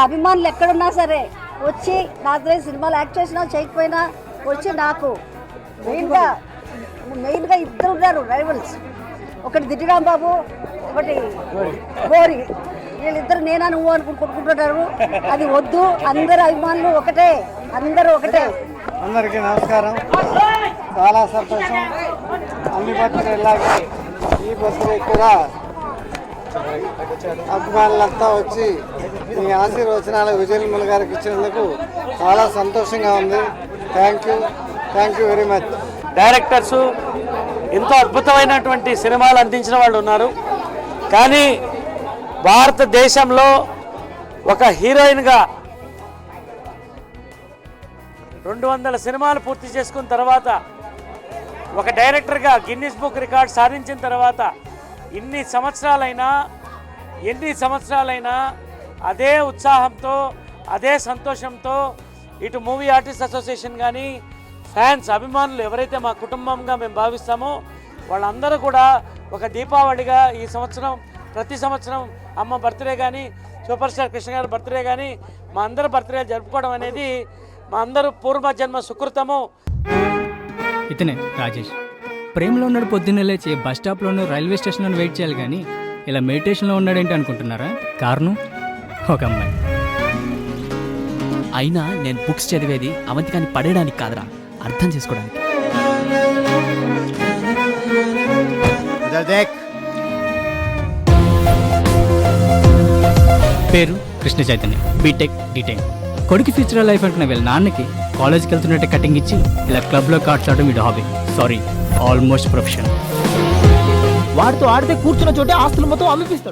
అభిమానులు ఎక్కడున్నా సరే వచ్చి నాతో సినిమాలు యాక్ట్ చేసినా చేయకపోయినా వచ్చి నాకు మెయిన్గా ఇద్దరు ఉన్నారు రైవల్స్. ఒకటి దిట్టి రాంబాబు, ఒకటి గోరి. వీళ్ళిద్దరు నేనా నువ్వు అనుకుని కొట్టుకుంటున్నారు. అది వద్దు, అందరు అభిమానులు ఒకటే, అందరూ ఒకటే. అందరికీ నమస్కారం. చాలా సంతోషం. అన్ని బర్త్డే ఇలాగే ఈ బర్త్డే కూడా అభిమానులంతా వచ్చి మీ ఆశీర్వచనాలు విజయనిర్మల గారికి ఇచ్చినందుకు చాలా సంతోషంగా ఉంది. Thank you very much. Directors ఎంతో అద్భుతమైనటువంటి సినిమాలు అందించిన వాళ్ళు ఉన్నారు. కానీ భారతదేశంలో ఒక హీరోయిన్గా 200 సినిమాలు పూర్తి చేసుకున్న తర్వాత, ఒక డైరెక్టర్గా గిన్నిస్ బుక్ రికార్డ్ సాధించిన తర్వాత ఎన్ని సంవత్సరాలైనా అదే ఉత్సాహంతో, అదే సంతోషంతో ఇటు మూవీ ఆర్టిస్ట్ అసోసియేషన్ కానీ ఫ్యాన్స్, అభిమానులు ఎవరైతే మా కుటుంబంగా మేము భావిస్తామో వాళ్ళందరూ కూడా ఒక దీపావళిగా ఈ సంవత్సరం, ప్రతి సంవత్సరం అమ్మ బర్త్డే కానీ, సూపర్ స్టార్ కృష్ణ గారి బర్త్డే కానీ, మా అందరి బర్త్డే జరుపుకోవడం అనేది మా అందరూ పూర్వజన్మ సుకృతము. ఇతనే రాజేష్. ప్రేమలో ఉన్నాడు, పొద్దున్నే లేచి బస్ స్టాప్లోనూ రైల్వే స్టేషన్లో వెయిట్ చేయాలి, కానీ ఇలా మెడిటేషన్లో ఉన్నాడేంటి అనుకుంటున్నారా? కారణం ఒక అమ్మాయి. అయినా నేను బుక్స్ చదివేది అవంతికాన్ని పడేయడానికి కాదురా, అర్థం చేసుకోవడానికి. పేరు కృష్ణ చైతన్య, బీటెక్ డీటెయిన్. కొడుకు ఫ్యూచర్ లైఫ్ అనుకున్న వీళ్ళ నాన్నకి కాలేజ్కి వెళ్తున్నట్టే కటింగ్ ఇచ్చి ఇలా క్లబ్లో కార్డ్స్ ఆడడం వీడు హాబీ. Sorry, almost profession. వాడితో ఆడితే కూర్చున్న చోటే ఆస్తులు మొత్తం అమ్మిపిస్తాడు.